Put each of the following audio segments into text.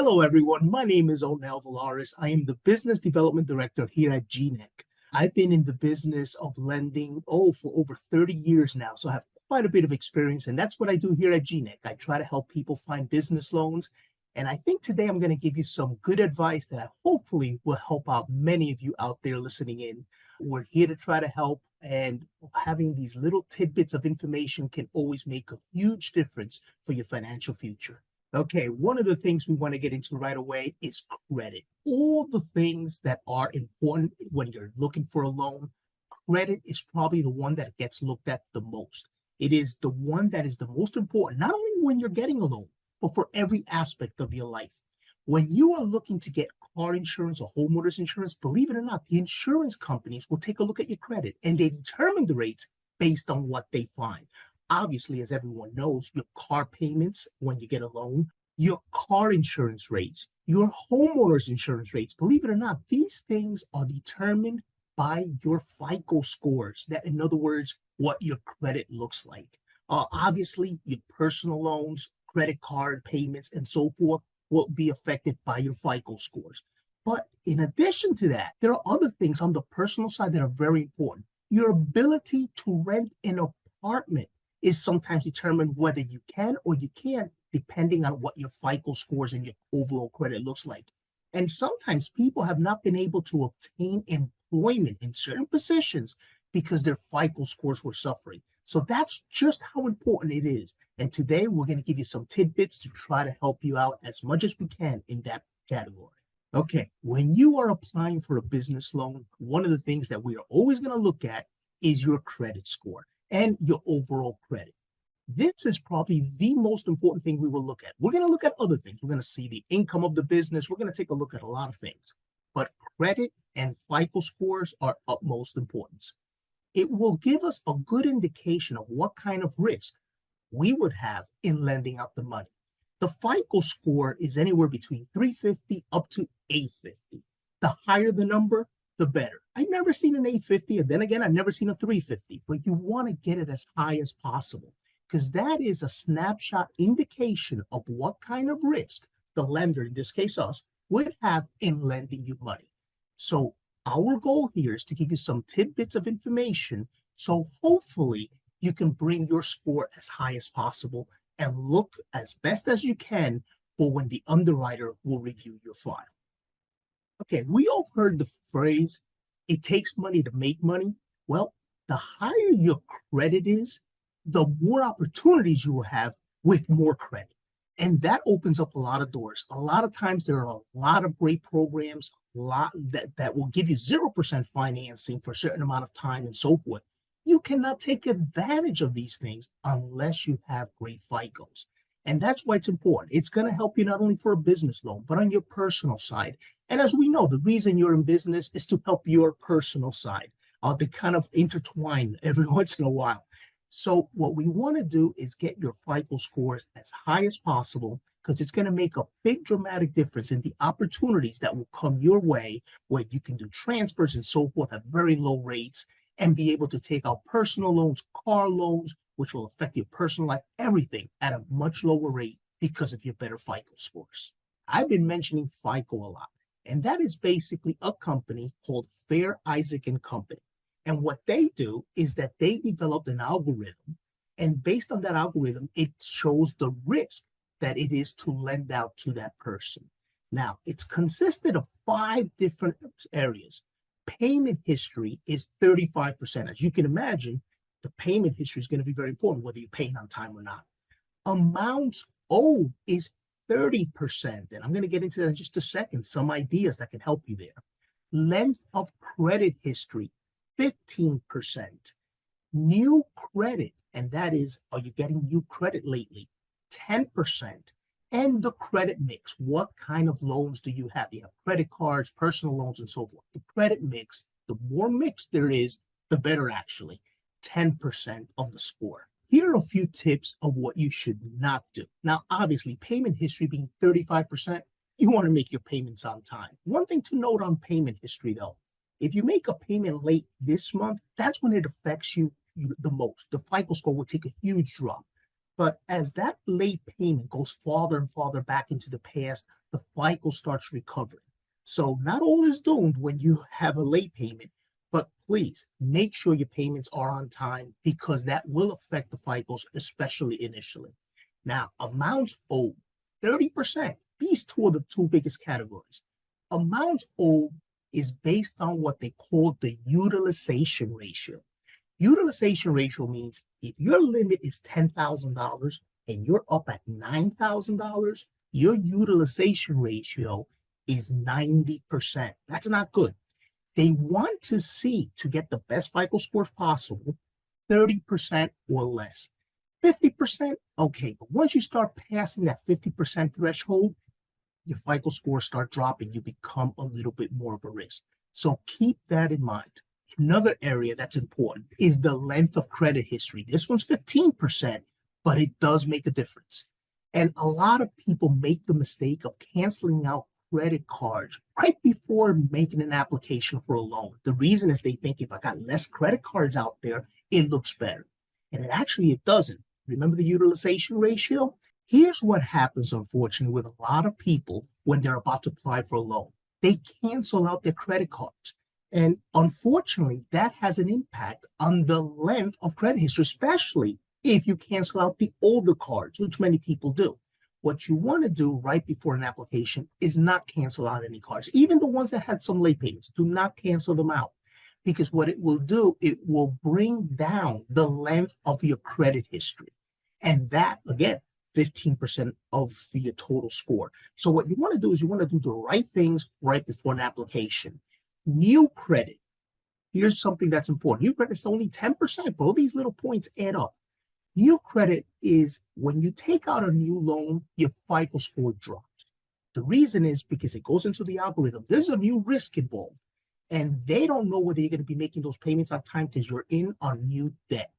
Hello, everyone. My name is Onel Villares. I am the Business Development Director here at GNEC. I've been in the business of lending, for over 30 years now, so I have quite a bit of experience, and that's what I do here at GNEC. I try to help people find business loans, and I think today I'm going to give you some good advice that I hopefully will help out many of you out there listening in. We're here to try to help, and having these little tidbits of information can always make a huge difference for your financial future. Okay, one of the things we want to get into right away is credit. All the things that are important when you're looking for a loan, credit is probably the one that gets looked at the most. It is the one that is the most important, not only when you're getting a loan, but for every aspect of your life. When you are looking to get car insurance or homeowners insurance, believe it or not, the insurance companies will take a look at your credit and they determine the rates based on what they find. Obviously, as everyone knows, your car payments when you get a loan, your car insurance rates, your homeowner's insurance rates, believe it or not, these things are determined by your FICO scores. That, in other words, what your credit looks like. Obviously, your personal loans, credit card payments, and so forth will be affected by your FICO scores. But in addition to that, there are other things on the personal side that are very important. Your ability to rent an apartment is sometimes determined whether you can or you can't, depending on what your FICO scores and your overall credit looks like. And sometimes people have not been able to obtain employment in certain positions because their FICO scores were suffering. So that's just how important it is. And today we're going to give you some tidbits to try to help you out as much as we can in that category. Okay, when you are applying for a business loan, one of the things that we are always going to look at is your credit score and your overall credit. This is probably the most important thing we will look at. We're going to look at other things. We're going to see the income of the business. We're going to take a look at a lot of things. But credit and FICO scores are utmost importance. It will give us a good indication of what kind of risk we would have in lending out the money. The FICO score is anywhere between 350 up to 850. The higher the number, the better. I've never seen an 850, and then again, I've never seen a 350, but you want to get it as high as possible because that is a snapshot indication of what kind of risk the lender, in this case us, would have in lending you money. So our goal here is to give you some tidbits of information so hopefully you can bring your score as high as possible and look as best as you can for when the underwriter will review your file. Okay, we all heard the phrase, it takes money to make money. Well, the higher your credit is, the more opportunities you will have with more credit. And that opens up a lot of doors. A lot of times there are a lot of great programs, that will give you 0% financing for a certain amount of time and so forth. You cannot take advantage of these things unless you have great FICOs. And that's why it's important. It's going to help you not only for a business loan, but on your personal side. And as we know, the reason you're in business is to help your personal side. They kind of intertwine every once in a while. So what we want to do is get your FICO scores as high as possible because it's going to make a big dramatic difference in the opportunities that will come your way where you can do transfers and so forth at very low rates and be able to take out personal loans, car loans, which will affect your personal life, everything at a much lower rate because of your better FICO scores. I've been mentioning FICO a lot, and that is basically a company called Fair Isaac and Company. And what they do is that they developed an algorithm, and based on that algorithm, it shows the risk that it is to lend out to that person. Now, it's consisted of 5 different areas. Payment history is 35%. As you can imagine, the payment history is going to be very important, whether you're paying on time or not. Amounts owed is 30%. And I'm going to get into that in just a second, some ideas that can help you there. Length of credit history, 15%. New credit, and that is, are you getting new credit lately? 10%. And the credit mix. What kind of loans do you have? You have credit cards, personal loans, and so forth. The credit mix, the more mix there is, the better actually. 10% of the score. Here are a few tips of what you should not do. Now, obviously, payment history being 35%, you want to make your payments on time. One thing to note on payment history, though, if you make a payment late this month, that's when it affects you the most. The FICO score will take a huge drop. But as that late payment goes farther and farther back into the past, the FICO starts recovering. So not all is doomed when you have a late payment, but please make sure your payments are on time because that will affect the FICOs, especially initially. Now, amounts owed, 30%. These two are the two biggest categories. Amounts owed is based on what they call the utilization ratio. Utilization ratio means if your limit is $10,000 and you're up at $9,000, your utilization ratio is 90%. That's not good. They want to see to get the best FICO scores possible, 30% or less. 50%, okay, but once you start passing that 50% threshold, your FICO scores start dropping. You become a little bit more of a risk. So keep that in mind. Another area that's important is the length of credit history. This one's 15%, but it does make a difference. And a lot of people make the mistake of canceling out credit cards right before making an application for a loan. The reason is they think if I got less credit cards out there, it looks better. And it doesn't. Remember the utilization ratio? Here's what happens, unfortunately, with a lot of people when they're about to apply for a loan. They cancel out their credit cards. And unfortunately, that has an impact on the length of credit history, especially if you cancel out the older cards, which many people do. What you want to do right before an application is not cancel out any cards. Even the ones that had some late payments, do not cancel them out. Because what it will do, it will bring down the length of your credit history. And that, again, 15% of your total score. So what you want to do is you want to do the right things right before an application. New credit. Here's something that's important. New credit is only 10%, but all these little points add up. New credit is when you take out a new loan, your FICO score drops. The reason is because it goes into the algorithm. There's a new risk involved, and they don't know whether you're going to be making those payments on time because you're in on new debt.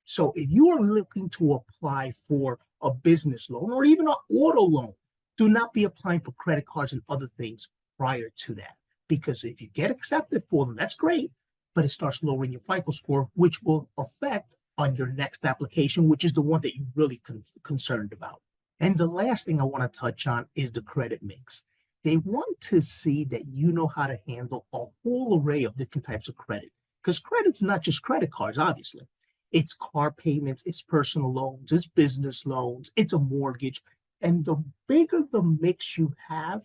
So if you are looking to apply for a business loan or even an auto loan, do not be applying for credit cards and other things prior to that. Because if you get accepted for them, that's great, but it starts lowering your FICO score, which will affect on your next application, which is the one that you're really concerned about. And the last thing I want to touch on is the credit mix. They want to see that you know how to handle a whole array of different types of credit. Because credit's not just credit cards, obviously. It's car payments, it's personal loans, it's business loans, it's a mortgage. And the bigger the mix you have,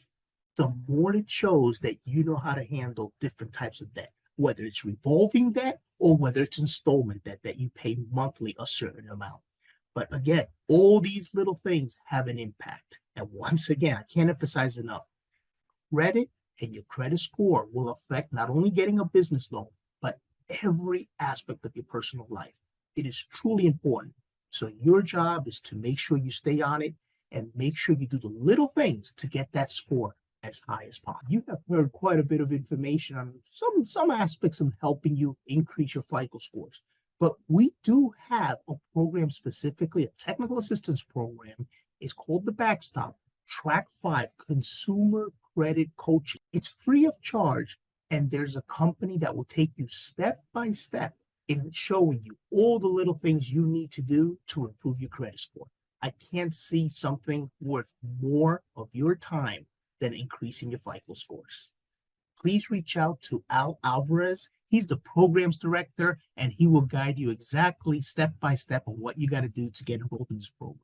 the more it shows that you know how to handle different types of debt, whether it's revolving debt or whether it's installment debt that you pay monthly a certain amount. But again, all these little things have an impact. And once again, I can't emphasize enough, credit and your credit score will affect not only getting a business loan, but every aspect of your personal life. It is truly important. So your job is to make sure you stay on it and make sure you do the little things to get that score as high as possible. You have heard quite a bit of information on some aspects of helping you increase your FICO scores. But we do have a program specifically, a technical assistance program. It's called the Backstop Track 5 Consumer Credit Coaching. It's free of charge, and there's a company that will take you step by step in showing you all the little things you need to do to improve your credit score. I can't see something worth more of your time than increasing your FICO scores. Please reach out to Al Alvarez. He's the programs director, and he will guide you exactly step by step on what you got to do to get enrolled in this program.